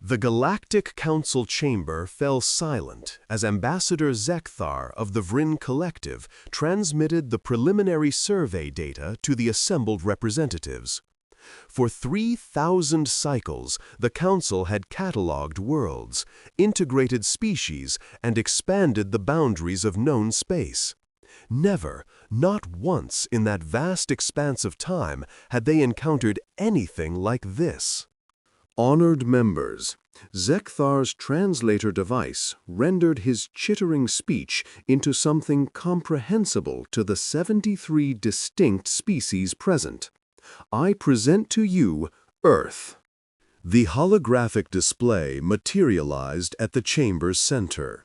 The Galactic Council chamber fell silent as Ambassador Zekthar of the Vryn Collective transmitted the preliminary survey data to the assembled representatives. For 3,000 cycles, the Council had catalogued worlds, integrated species, and expanded the boundaries of known space. Never, not once in that vast expanse of time, had they encountered anything like this. Honored members, Zekthar's translator device rendered his chittering speech into something comprehensible to the 73 distinct species present. I present to you Earth. The holographic display materialized at the chamber's center.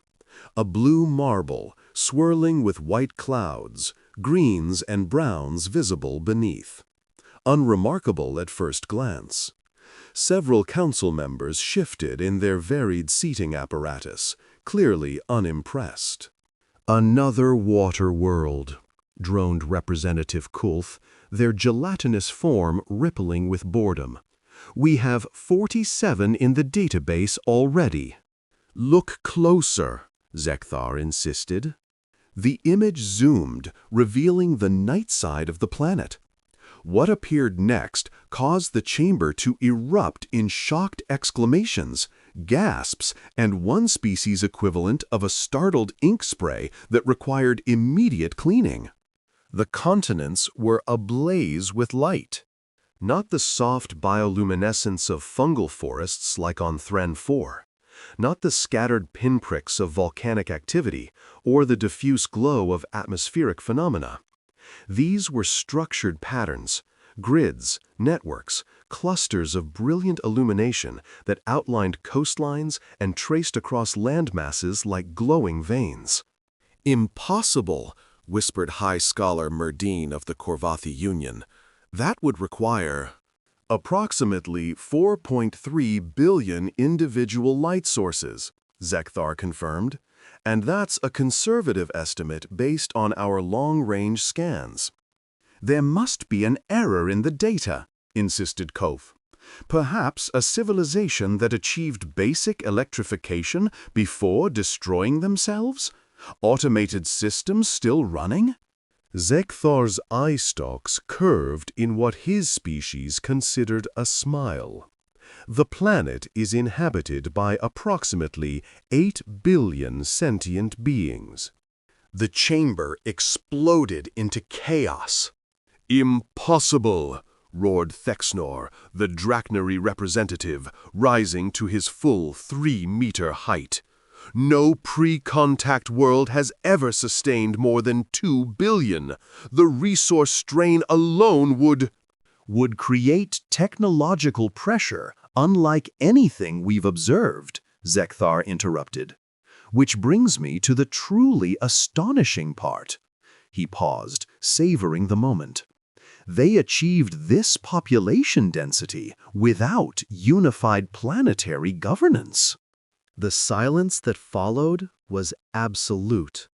A blue marble, swirling with white clouds, greens and browns visible beneath. Unremarkable at first glance. Several council members shifted in their varied seating apparatus, clearly unimpressed. "Another water world," droned Representative Kulth, their gelatinous form rippling with boredom. "We have 47 in the database already." "Look closer," Zekthar insisted. The image zoomed, revealing the night side of the planet. What appeared next caused the chamber to erupt in shocked exclamations, gasps, and one species equivalent of a startled ink spray that required immediate cleaning. The continents were ablaze with light. Not the soft bioluminescence of fungal forests like on Thren 4. Not the scattered pinpricks of volcanic activity or the diffuse glow of atmospheric phenomena. These were structured patterns, grids, networks, clusters of brilliant illumination that outlined coastlines and traced across landmasses like glowing veins. "Impossible," whispered High Scholar Merdine of the Korvathi Union. "That would require approximately 4.3 billion individual light sources," Zekthar confirmed. "And that's a conservative estimate based on our long-range scans." "There must be an error in the data," insisted Kove. "Perhaps a civilization that achieved basic electrification before destroying themselves? Automated systems still running?" Zekthar's eye stalks curved in what his species considered a smile. "The planet is inhabited by approximately 8 billion sentient beings." The chamber exploded into chaos. "Impossible!" roared Thexnor, the Drachnary representative, rising to his full 3-meter height. "No pre-contact world has ever sustained more than 2 billion. The resource strain alone would create technological pressure unlike anything we've observed," Zekthar interrupted. "Which brings me to the truly astonishing part." He paused, savoring the moment. "They achieved this population density without unified planetary governance." The silence that followed was absolute.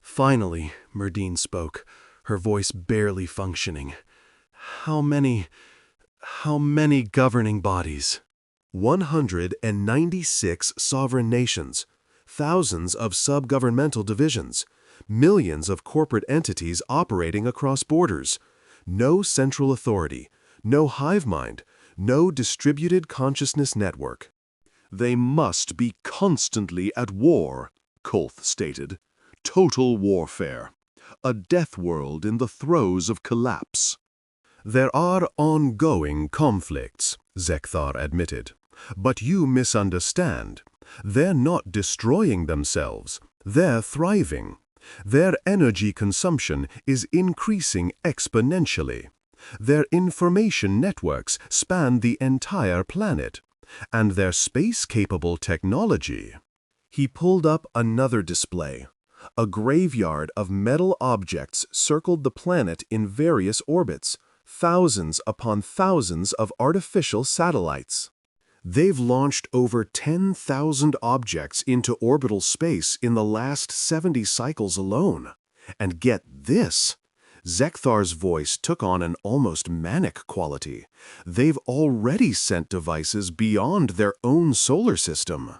Finally, Merdine spoke, her voice barely functioning. How many governing bodies?" 196 sovereign nations, thousands of sub-governmental divisions, millions of corporate entities operating across borders. No central authority, no hive mind, no distributed consciousness network. "They must be constantly at war," Kulth stated. "Total warfare. A death world in the throes of collapse." "There are ongoing conflicts," Zekthar admitted. "But you misunderstand. They're not destroying themselves. They're thriving. Their energy consumption is increasing exponentially. Their information networks span the entire planet. And their space-capable technology." He pulled up another display. A graveyard of metal objects circled the planet in various orbits, thousands upon thousands of artificial satellites. "They've launched over 10,000 objects into orbital space in the last 70 cycles alone. And get this, Zekthar's voice took on an almost manic quality. They've already sent devices beyond their own solar system.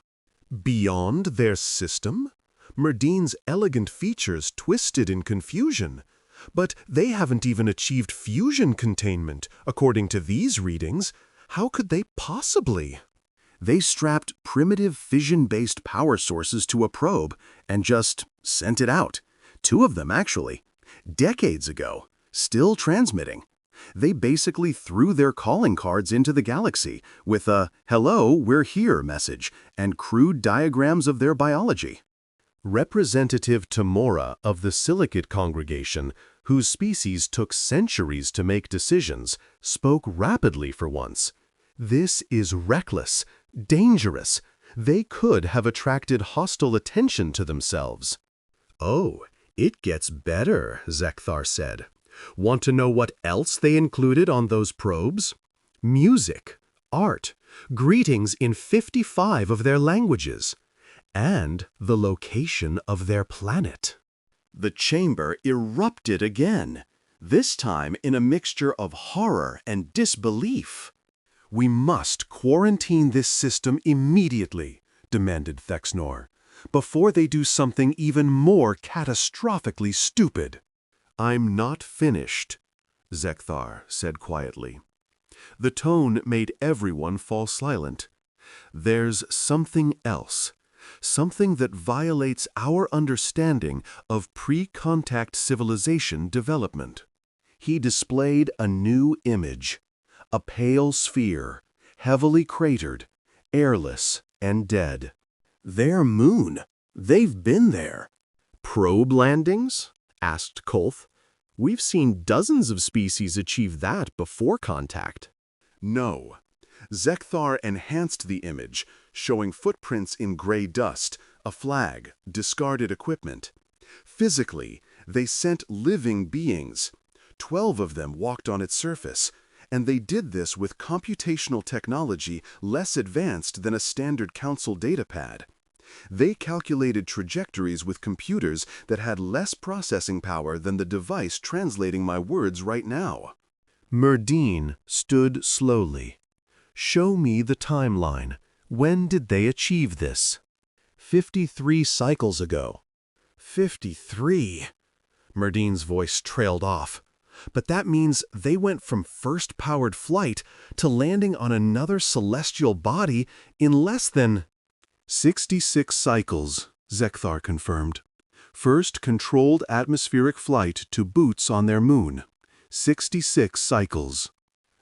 Beyond their system? Merdine's elegant features twisted in confusion. But they haven't even achieved fusion containment, according to these readings. How could they possibly? They strapped primitive fission-based power sources to a probe and just sent it out. 2 of them, actually. Decades ago, still transmitting. They basically threw their calling cards into the galaxy with a "Hello, we're here" message and crude diagrams of their biology. Representative Tamora of the Silicate congregation, whose species took centuries to make decisions, spoke rapidly for once. This is reckless, dangerous. They could have attracted hostile attention to themselves. Oh, it gets better, Zekthar said. Want to know what else they included on those probes? Music, art, greetings in 55 of their languages, and the location of their planet. The chamber erupted again, this time in a mixture of horror and disbelief. "We must quarantine this system immediately," demanded Thexnor, "before they do something even more catastrophically stupid." "I'm not finished," Zekthar said quietly. The tone made everyone fall silent. "There's something else, something that violates our understanding of pre-contact civilization development." He displayed a new image, a pale sphere, heavily cratered, airless and dead. "Their moon. They've been there." "Probe landings?" asked Kolth. "We've seen dozens of species achieve that before contact." "No." Zekthar enhanced the image, showing footprints in gray dust, a flag, discarded equipment. Physically, they sent living beings. 12 of them walked on its surface, and they did this with computational technology less advanced than a standard Council datapad. They calculated trajectories with computers that had less processing power than the device translating my words right now. Merdine stood slowly. "Show me the timeline. When did they achieve this?" 53 cycles ago." 53? Merdine's voice trailed off. "But that means they went from first powered flight to landing on another celestial body in less than—" 66 cycles, Zekthar confirmed. "First controlled atmospheric flight to boots on their moon. 66 cycles."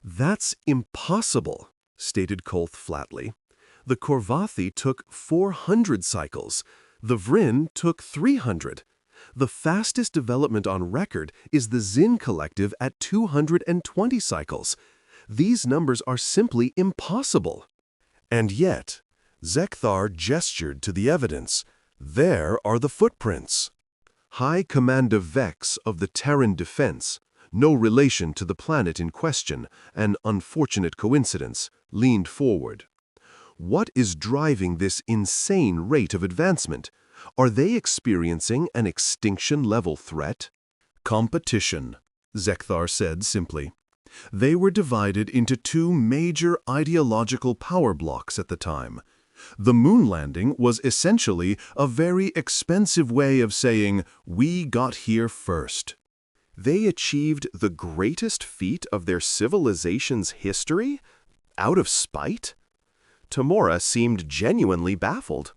"That's impossible," stated Kolth flatly. "The Korvathi took 400 cycles. The Vryn took 300. The fastest development on record is the Zin Collective at 220 cycles. These numbers are simply impossible." And yet, Zekthar gestured to the evidence. "There are the footprints." High Commander Vex of the Terran Defense, no relation to the planet in question, an unfortunate coincidence, leaned forward. "What is driving this insane rate of advancement? Are they experiencing an extinction-level threat?" "Competition," Zekthar said simply. They were divided into 2 major ideological power blocks at the time. The moon landing was essentially a very expensive way of saying, "We got here first." They achieved the greatest feat of their civilization's history? Out of spite? Tamora seemed genuinely baffled.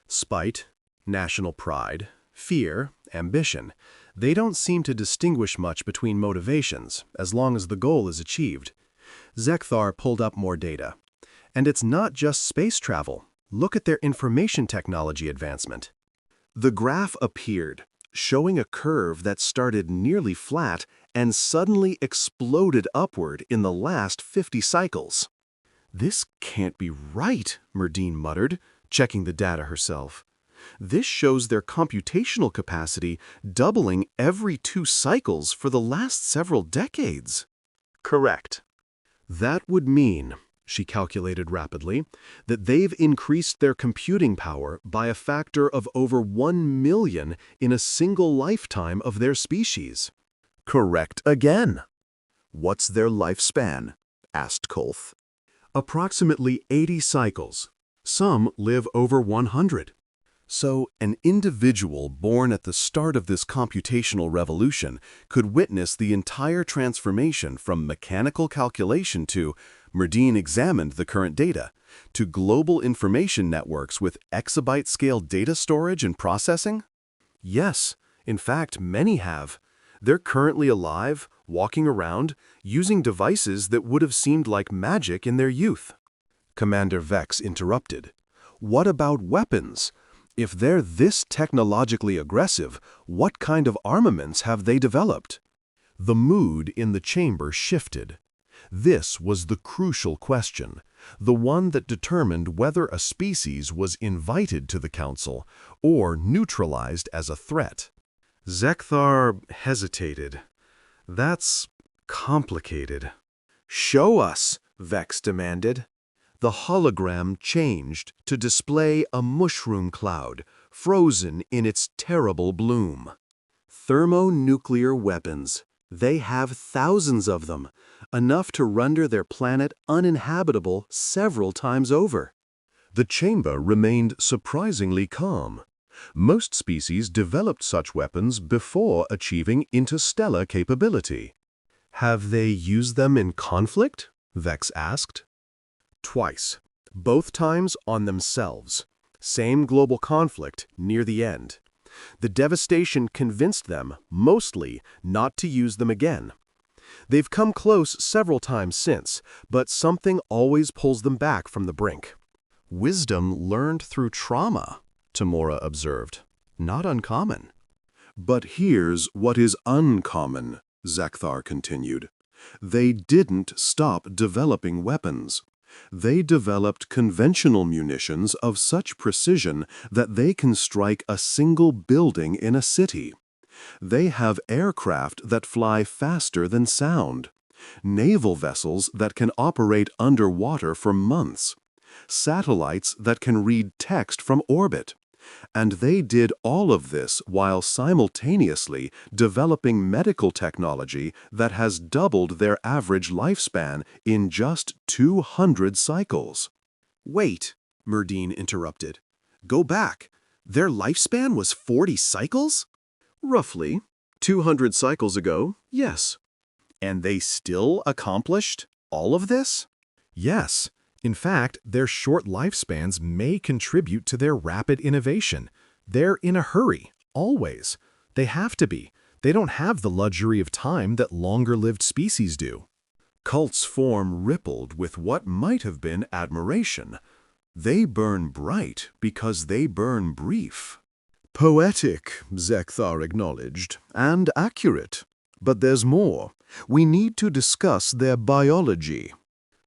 Spite, national pride, fear, ambition. They don't seem to distinguish much between motivations, as long as the goal is achieved. Zekthar pulled up more data. And it's not just space travel. Look at their information technology advancement. The graph appeared, showing a curve that started nearly flat and suddenly exploded upward in the last 50 cycles. "This can't be right," Merdine muttered, checking the data herself. "This shows their computational capacity doubling every 2 cycles for the last several decades." "Correct." "That would mean," she calculated rapidly, "that they've increased their computing power by a factor of over 1 million in a single lifetime of their species." Correct again. What's their lifespan? Asked Kolth. Approximately 80 cycles. Some live over 100. So, an individual born at the start of this computational revolution could witness the entire transformation from mechanical calculation to, Merdine examined the current data, to global information networks with exabyte-scale data storage and processing? Yes, in fact, many have. They're currently alive, walking around, using devices that would have seemed like magic in their youth. Commander Vex interrupted. What about weapons? If they're this technologically aggressive, what kind of armaments have they developed? The mood in the chamber shifted. This was the crucial question, the one that determined whether a species was invited to the council or neutralized as a threat. Zekthar hesitated. That's complicated. Show us, Vex demanded. The hologram changed to display a mushroom cloud, frozen in its terrible bloom. Thermonuclear weapons. They have thousands of them, enough to render their planet uninhabitable several times over. The chamber remained surprisingly calm. Most species developed such weapons before achieving interstellar capability. Have they used them in conflict? Vex asked. Twice, both times on themselves. Same global conflict near the end. The devastation convinced them, mostly, not to use them again. They've come close several times since, but something always pulls them back from the brink. Wisdom learned through trauma, Tamora observed. Not uncommon. But here's what is uncommon, Zekthar continued. They didn't stop developing weapons. They developed conventional munitions of such precision that they can strike a single building in a city. They have aircraft that fly faster than sound, naval vessels that can operate underwater for months, satellites that can read text from orbit. And they did all of this while simultaneously developing medical technology that has doubled their average lifespan in just 200 cycles. Wait, Merdine interrupted. Go back. Their lifespan was 40 cycles? Roughly. 200 cycles ago, yes. And they still accomplished all of this? Yes. In fact, their short lifespans may contribute to their rapid innovation. They're in a hurry, always. They have to be. They don't have the luxury of time that longer-lived species do. Kulth's form rippled with what might have been admiration. They burn bright because they burn brief. Poetic, Zekthar acknowledged, and accurate. But there's more. We need to discuss their biology.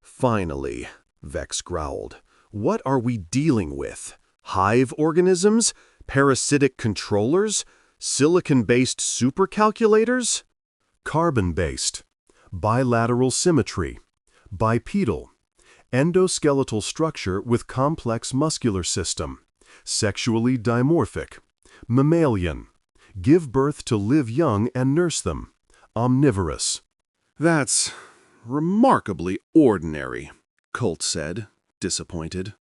Finally, Vex growled. What are we dealing with? Hive organisms? Parasitic controllers? Silicon-based supercalculators? Carbon-based. Bilateral symmetry. Bipedal. Endoskeletal structure with complex muscular system. Sexually dimorphic. Mammalian. Give birth to live young and nurse them. Omnivorous. That's remarkably ordinary, Kolth said, disappointed.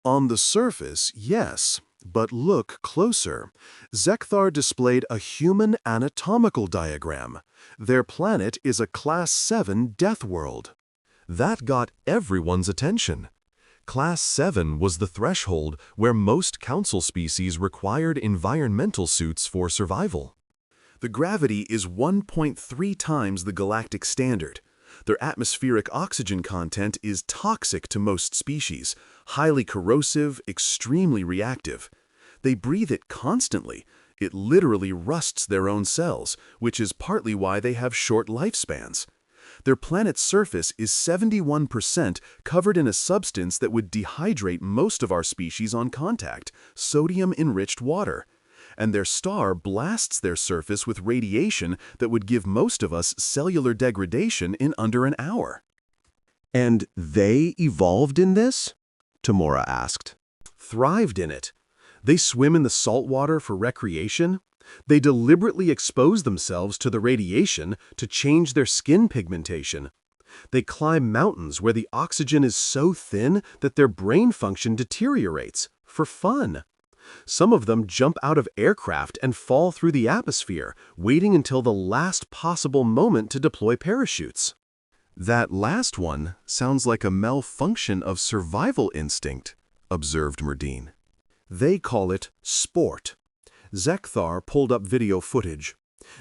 On the surface, yes, but look closer. Zekthar displayed a human anatomical diagram. Their planet is a Class 7 death world. That got everyone's attention. Class 7 was the threshold where most council species required environmental suits for survival. The gravity is 1.3 times the galactic standard. Their atmospheric oxygen content is toxic to most species, highly corrosive, extremely reactive. They breathe it constantly. It literally rusts their own cells, which is partly why they have short lifespans. Their planet's surface is 71% covered in a substance that would dehydrate most of our species on contact, sodium-enriched water. And their star blasts their surface with radiation that would give most of us cellular degradation in under an hour. And they evolved in this? Tamora asked. Thrived in it. They swim in the salt water for recreation. They deliberately expose themselves to the radiation to change their skin pigmentation. They climb mountains where the oxygen is so thin that their brain function deteriorates, for fun. Some of them jump out of aircraft and fall through the atmosphere, waiting until the last possible moment to deploy parachutes. That last one sounds like a malfunction of survival instinct, observed Merdine. They call it sport. Zekthar pulled up video footage.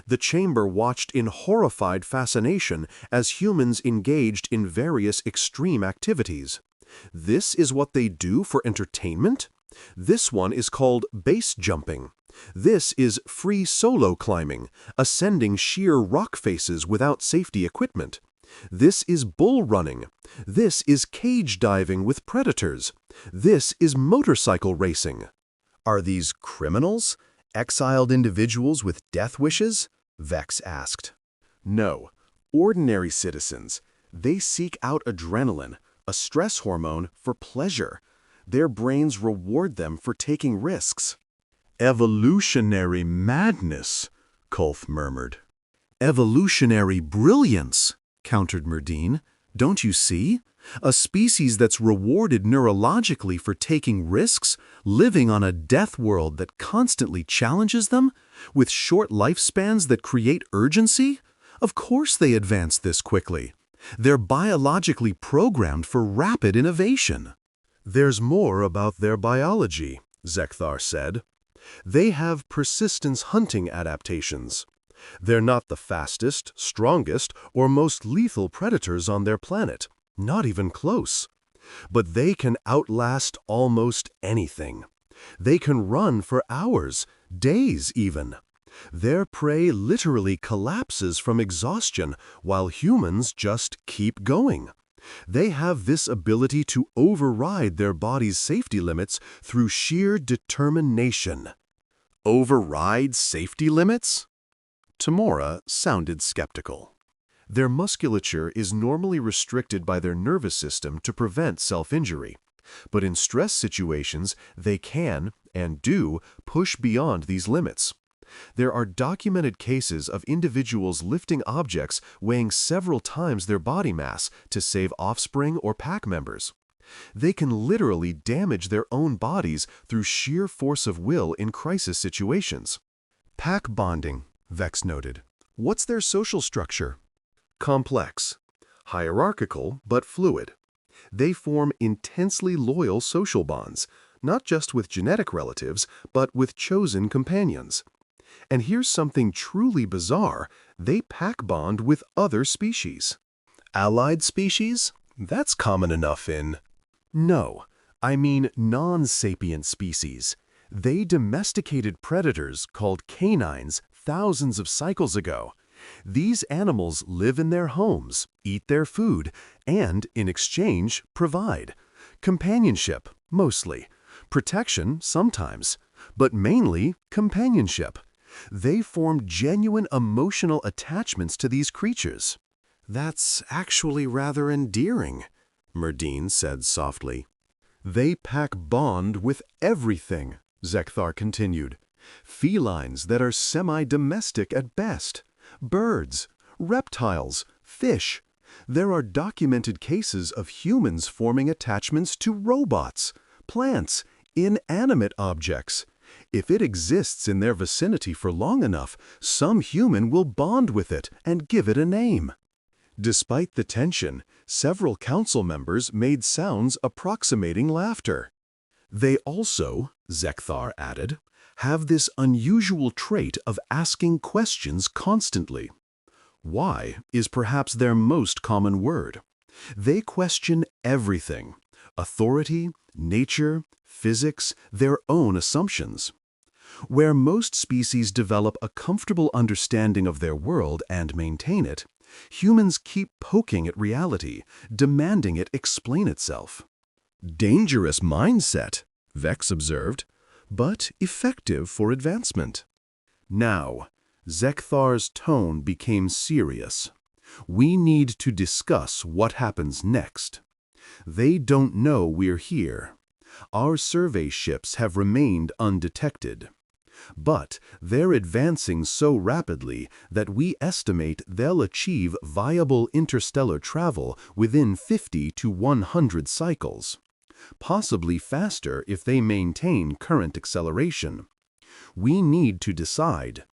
The chamber watched in horrified fascination as humans engaged in various extreme activities. This is what they do for entertainment? This one is called base jumping. This is free solo climbing, ascending sheer rock faces without safety equipment. This is bull running. This is cage diving with predators. This is motorcycle racing. Are these criminals? Exiled individuals with death wishes? Vex asked. No, ordinary citizens. They seek out adrenaline, a stress hormone, for pleasure. Their brains reward them for taking risks. Evolutionary madness, Kulf murmured. Evolutionary brilliance, countered Merdine. Don't you see? A species that's rewarded neurologically for taking risks, living on a death world that constantly challenges them, with short lifespans that create urgency? Of course they advance this quickly. They're biologically programmed for rapid innovation. There's more about their biology, Zekthar said. They have persistence hunting adaptations. They're not the fastest, strongest, or most lethal predators on their planet. Not even close. But they can outlast almost anything. They can run for hours, days even. Their prey literally collapses from exhaustion while humans just keep going. They have this ability to override their body's safety limits through sheer determination. Override safety limits? Tamora sounded skeptical. Their musculature is normally restricted by their nervous system to prevent self-injury. But in stress situations, they can, and do, push beyond these limits. There are documented cases of individuals lifting objects weighing several times their body mass to save offspring or pack members. They can literally damage their own bodies through sheer force of will in crisis situations. Pack bonding, Vex noted. What's their social structure? Complex. Hierarchical, but fluid. They form intensely loyal social bonds, not just with genetic relatives, but with chosen companions. And here's something truly bizarre. They pack bond with other species. Allied species? That's common enough in... No, I mean non-sapient species. They domesticated predators called canines thousands of cycles ago. These animals live in their homes, eat their food, and, in exchange, provide. Companionship, mostly. Protection, sometimes. But mainly, companionship. They form genuine emotional attachments to these creatures. That's actually rather endearing, Merdine said softly. They pack bond with everything, Zekthar continued. Felines that are semi-domestic at best. Birds, reptiles, fish. There are documented cases of humans forming attachments to robots, plants, inanimate objects. If it exists in their vicinity for long enough, some human will bond with it and give it a name. Despite the tension, several council members made sounds approximating laughter. They also, Zekthar added, have this unusual trait of asking questions constantly. Why is perhaps their most common word. They question everything: authority, nature, physics, their own assumptions. Where most species develop a comfortable understanding of their world and maintain it, humans keep poking at reality, demanding it explain itself. Dangerous mindset, Vex observed, but effective for advancement. Now, Zekthar's tone became serious. We need to discuss what happens next. They don't know we're here. Our survey ships have remained undetected. But they're advancing so rapidly that we estimate they'll achieve viable interstellar travel within 50 to 100 cycles, possibly faster if they maintain current acceleration. We need to decide,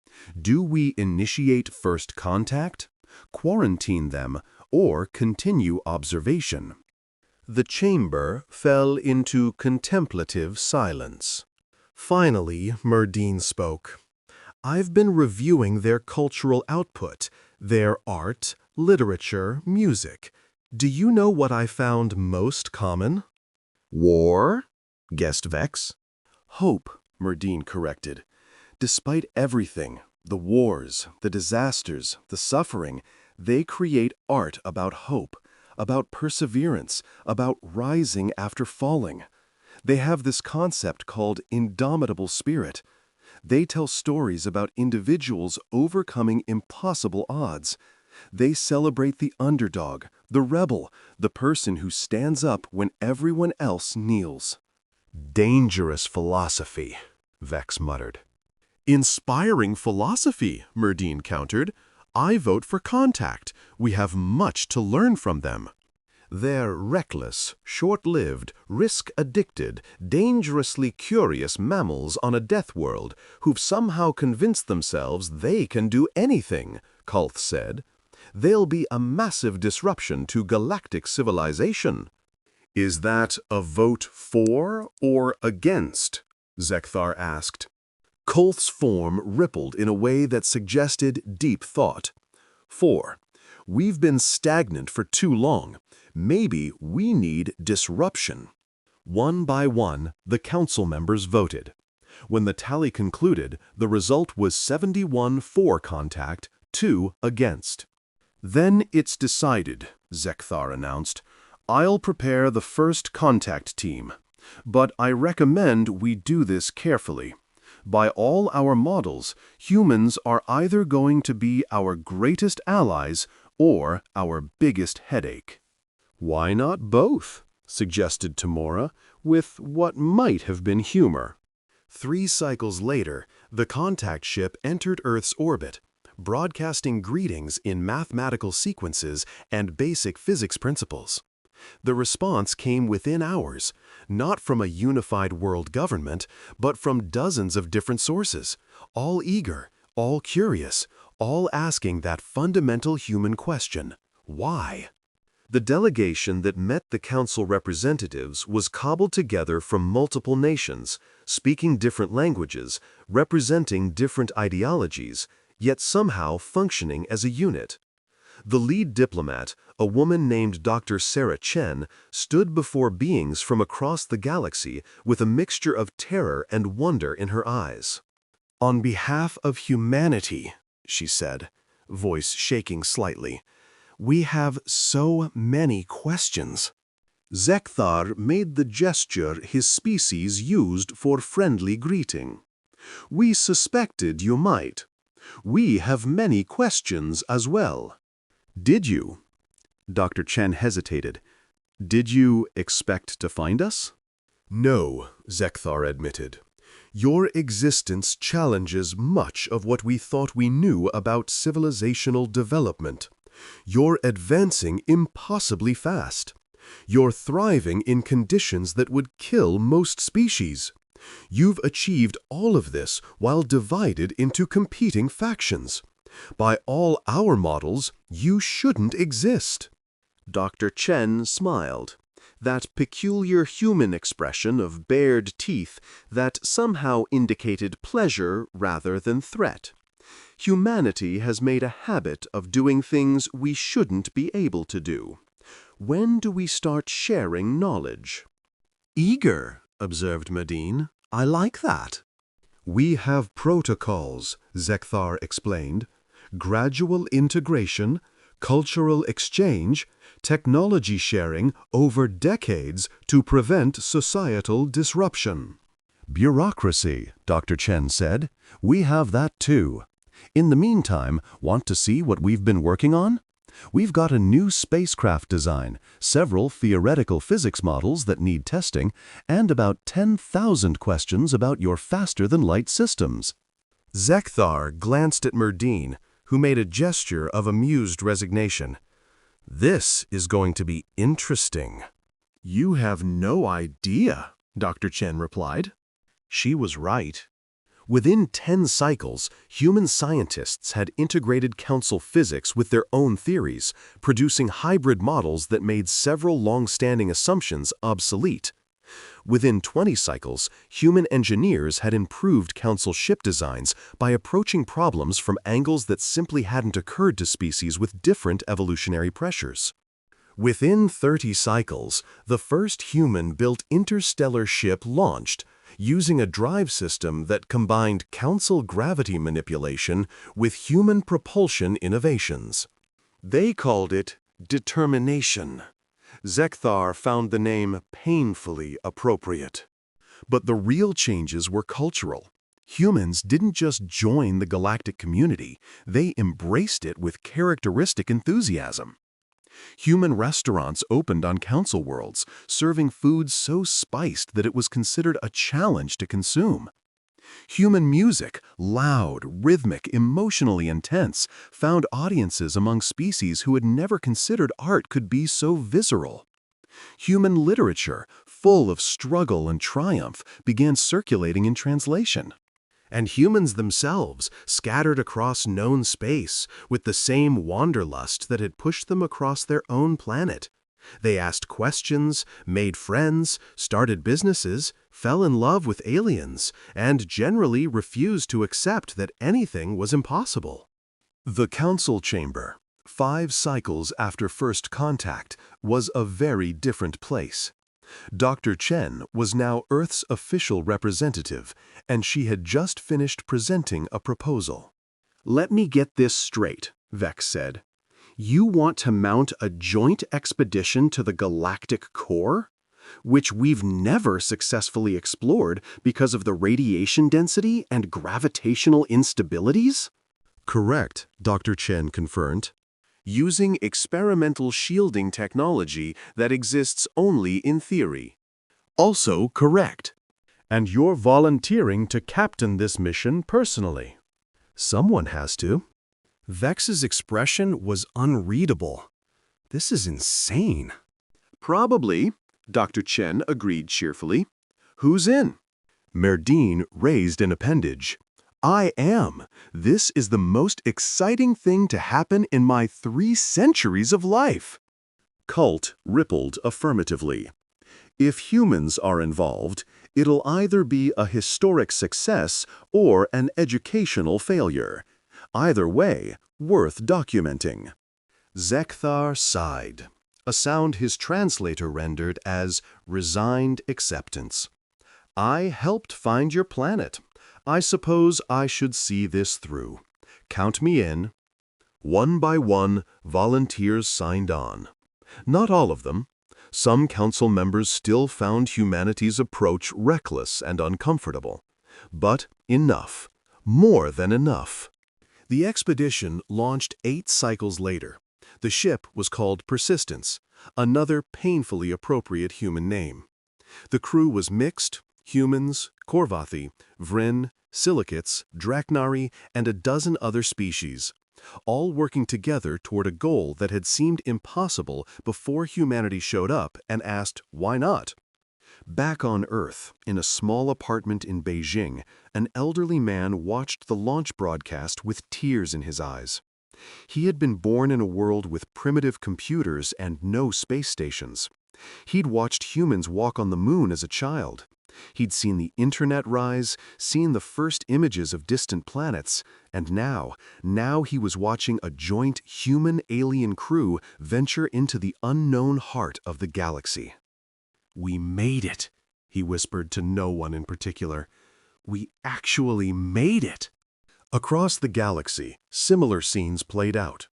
do we initiate first contact, quarantine them, or continue observation? The chamber fell into contemplative silence. Finally, Merdine spoke. I've been reviewing their cultural output, their art, literature, music. Do you know what I found most common? War? Guessed Vex. Hope, Merdine corrected. Despite everything, the wars, the disasters, the suffering, they create art about hope, about perseverance, about rising after falling. They have this concept called indomitable spirit. They tell stories about individuals overcoming impossible odds. They celebrate the underdog, the rebel, the person who stands up when everyone else kneels. Dangerous philosophy, Vex muttered. Inspiring philosophy, Merdine countered. I vote for contact. We have much to learn from them. They're reckless, short-lived, risk-addicted, dangerously curious mammals on a death world who've somehow convinced themselves they can do anything, Kulth said. They'll be a massive disruption to galactic civilization. Is that a vote for or against? Zekthar asked. Kulth's form rippled in a way that suggested deep thought. 4. We've been stagnant for too long. Maybe we need disruption. One by one, the council members voted. When the tally concluded, the result was 71 for contact, 2 against. Then it's decided, Zekthar announced. I'll prepare the first contact team. But I recommend we do this carefully. By all our models, humans are either going to be our greatest allies or our biggest headache. Why not both? Suggested Tamora, with what might have been humor. 3 cycles later, the contact ship entered Earth's orbit, broadcasting greetings in mathematical sequences and basic physics principles. The response came within hours, not from a unified world government, but from dozens of different sources, all eager, all curious, all asking that fundamental human question, why? The delegation that met the council representatives was cobbled together from multiple nations, speaking different languages, representing different ideologies, yet somehow functioning as a unit. The lead diplomat, a woman named Dr. Sarah Chen, stood before beings from across the galaxy with a mixture of terror and wonder in her eyes. "On behalf of humanity," she said, voice shaking slightly, "we have so many questions." Zekthar made the gesture his species used for friendly greeting. "We suspected you might. We have many questions as well." Did you? Dr. Chen hesitated. Did you expect to find us? "No," Zekthar admitted. "Your existence challenges much of what we thought we knew about civilizational development. You're advancing impossibly fast. You're thriving in conditions that would kill most species. You've achieved all of this while divided into competing factions. By all our models, you shouldn't exist." Dr. Chen smiled, that peculiar human expression of bared teeth that somehow indicated pleasure rather than threat. Humanity has made a habit of doing things we shouldn't be able to do. When do we start sharing knowledge? "Eager," observed Merdine. "I like that." "We have protocols," Zekthar explained. "Gradual integration, cultural exchange, technology sharing over decades to prevent societal disruption." "Bureaucracy," Dr. Chen said. "We have that too. In the meantime, want to see what we've been working on? We've got a new spacecraft design, several theoretical physics models that need testing, and about 10,000 questions about your faster-than-light systems." Zekthar glanced at Merdine, who made a gesture of amused resignation. "This is going to be interesting." "You have no idea," Dr. Chen replied. She was right. Within 10 cycles, human scientists had integrated Council physics with their own theories, producing hybrid models that made several long-standing assumptions obsolete. Within 20 cycles, human engineers had improved Council ship designs by approaching problems from angles that simply hadn't occurred to species with different evolutionary pressures. Within 30 cycles, the first human-built interstellar ship launched, using a drive system that combined Council gravity manipulation with human propulsion innovations. They called it determination. Zekthar found the name painfully appropriate. But the real changes were cultural. Humans didn't just join the galactic community, they embraced it with characteristic enthusiasm. Human restaurants opened on Council worlds, serving food so spiced that it was considered a challenge to consume. Human music, loud, rhythmic, emotionally intense, found audiences among species who had never considered art could be so visceral. Human literature, full of struggle and triumph, began circulating in translation. And humans themselves, scattered across known space, with the same wanderlust that had pushed them across their own planet. They asked questions, made friends, started businesses, fell in love with aliens, and generally refused to accept that anything was impossible. The Council chamber, 5 cycles after first contact, was a very different place. Dr. Chen was now Earth's official representative, and she had just finished presenting a proposal. "Let me get this straight," Vex said. "You want to mount a joint expedition to the galactic core, which we've never successfully explored because of the radiation density and gravitational instabilities?" "Correct," Dr. Chen confirmed. "Using experimental shielding technology that exists only in theory." "Also correct. And you're volunteering to captain this mission personally." "Someone has to." Vex's expression was unreadable. "This is insane." "Probably," Dr. Chen agreed cheerfully. "Who's in?" Merdine raised an appendage. "I am. This is the most exciting thing to happen in my 3 centuries of life." Cult rippled affirmatively. "If humans are involved, it'll either be a historic success or an educational failure. Either way, worth documenting." Zekthar sighed, a sound his translator rendered as resigned acceptance. "I helped find your planet. I suppose I should see this through. Count me in." One by one, volunteers signed on. Not all of them. Some Council members still found humanity's approach reckless and uncomfortable. But enough. More than enough. The expedition launched 8 cycles later. The ship was called Persistence, another painfully appropriate human name. The crew was mixed: humans, Korvathi, Vryn, silicates, Draknari, and a dozen other species, all working together toward a goal that had seemed impossible before humanity showed up and asked, why not? Back on Earth, in a small apartment in Beijing, an elderly man watched the launch broadcast with tears in his eyes. He had been born in a world with primitive computers and no space stations. He'd watched humans walk on the moon as a child. He'd seen the internet rise, seen the first images of distant planets, and now he was watching a joint human-alien crew venture into the unknown heart of the galaxy. "We made it," he whispered to no one in particular. "We actually made it." Across the galaxy, similar scenes played out.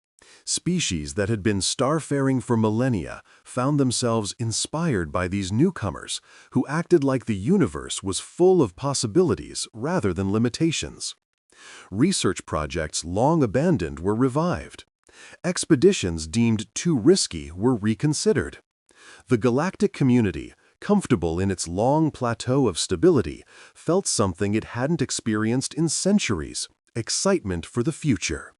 Species that had been starfaring for millennia found themselves inspired by these newcomers, who acted like the universe was full of possibilities rather than limitations. Research projects long abandoned were revived. Expeditions deemed too risky were reconsidered. The galactic community, comfortable in its long plateau of stability, felt something it hadn't experienced in centuries: excitement for the future.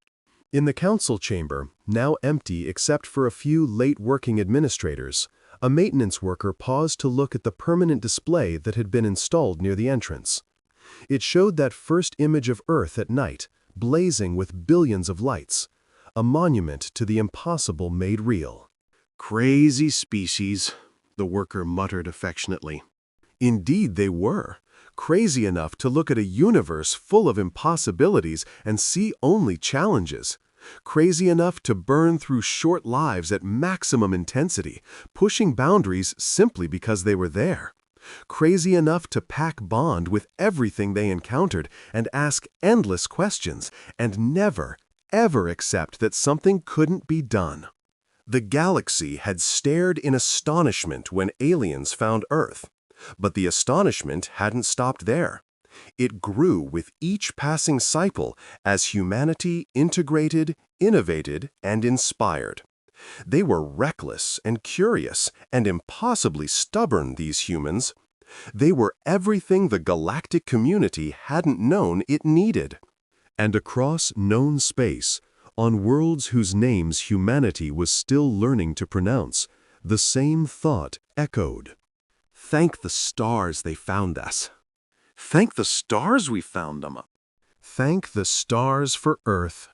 In the council chamber, now empty except for a few late-working administrators, a maintenance worker paused to look at the permanent display that had been installed near the entrance. It showed that first image of Earth at night, blazing with billions of lights, a monument to the impossible made real. "Crazy species," the worker muttered affectionately. Indeed they were. Crazy enough to look at a universe full of impossibilities and see only challenges. Crazy enough to burn through short lives at maximum intensity, pushing boundaries simply because they were there. Crazy enough to pack bond with everything they encountered and ask endless questions and never, ever accept that something couldn't be done. The galaxy had stared in astonishment when aliens found Earth. But the astonishment hadn't stopped there. It grew with each passing cycle as humanity integrated, innovated, and inspired. They were reckless and curious and impossibly stubborn, these humans. They were everything the galactic community hadn't known it needed. And across known space, on worlds whose names humanity was still learning to pronounce, the same thought echoed. Thank the stars they found us. Thank the stars we found them. Thank the stars for Earth.